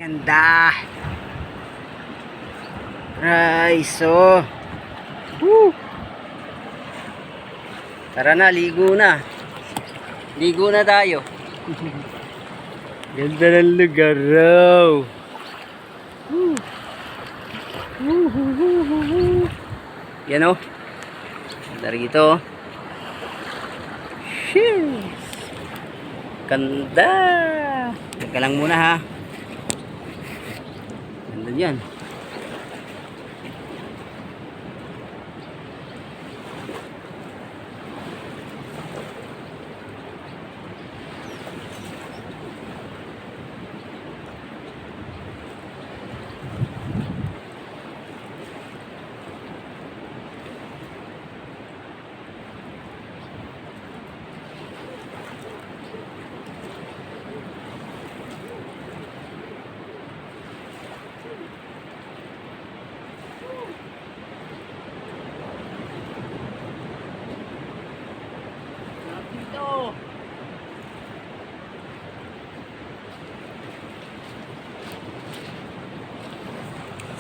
Ganda. Raiso. Woo. Tara na, ligo na. Ligo na tayo. Ganda ng lugar raw. Yan o. Ganda rito. Sheesh. Ganda. Teka lang muna ha. Ganda yan.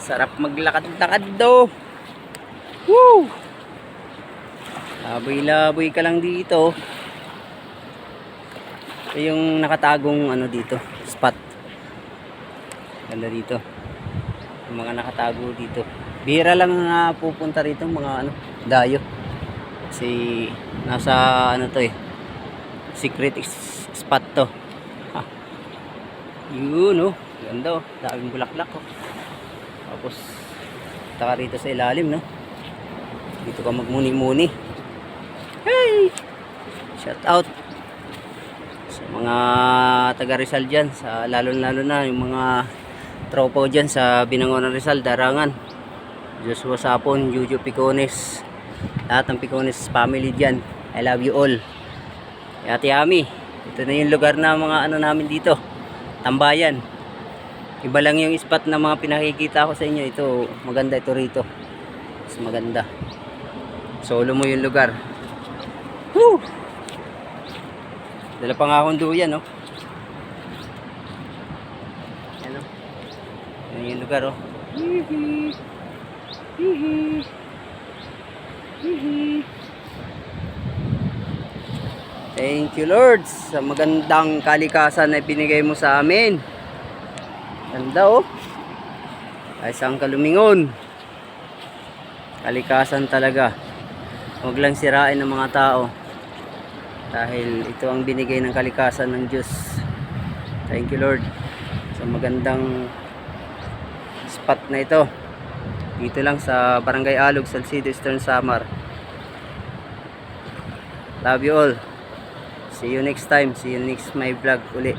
Sarap maglakad-lakad do. Woo! Laboy-laboy ka lang dito. Ito yung nakatagong ano dito, spot. Ganda dito. Yung mga nakatago dito. Bihira lang pupunta rito mga ano, dayo. Kasi nasa ano to eh. Secret spot to. Ha. Yun oh. Ganda oh. Daming bulaklak oh. Tapos taka rito sa ilalim no. Dito ka magmuni-muni. Hey! Shout out sa mga taga Rizal dyan, sa lalo na yung mga tropa dyan sa Binangonan Rizal, Darangan, Joshua Sapon, Juju Picones, lahat ng Picones family dyan. I love you all. Ate Ami, ito na yung lugar na mga ano namin dito, tambayan. Iba lang yung spot na mga pinakikita ko sa inyo. Ito, maganda ito rito. Mas maganda. Solo mo yung lugar. Woo! Dala pa nga akong duyan, no? Yan, no? Yan yung lugar, oh. Hihi. Hihi. Hihi. Thank you, Lord, sa magandang kalikasan na binigay mo sa amin. Ganda oh. Ay saan ka lumingon. Kalikasan talaga. Huwag lang sirain ng mga tao. Dahil ito ang binigay ng kalikasan ng Diyos. Thank you Lord sa magandang spot na ito. Dito lang sa Barangay Alog, Salcido, Eastern Samar. Love you all. See you next time. See you next my vlog uli.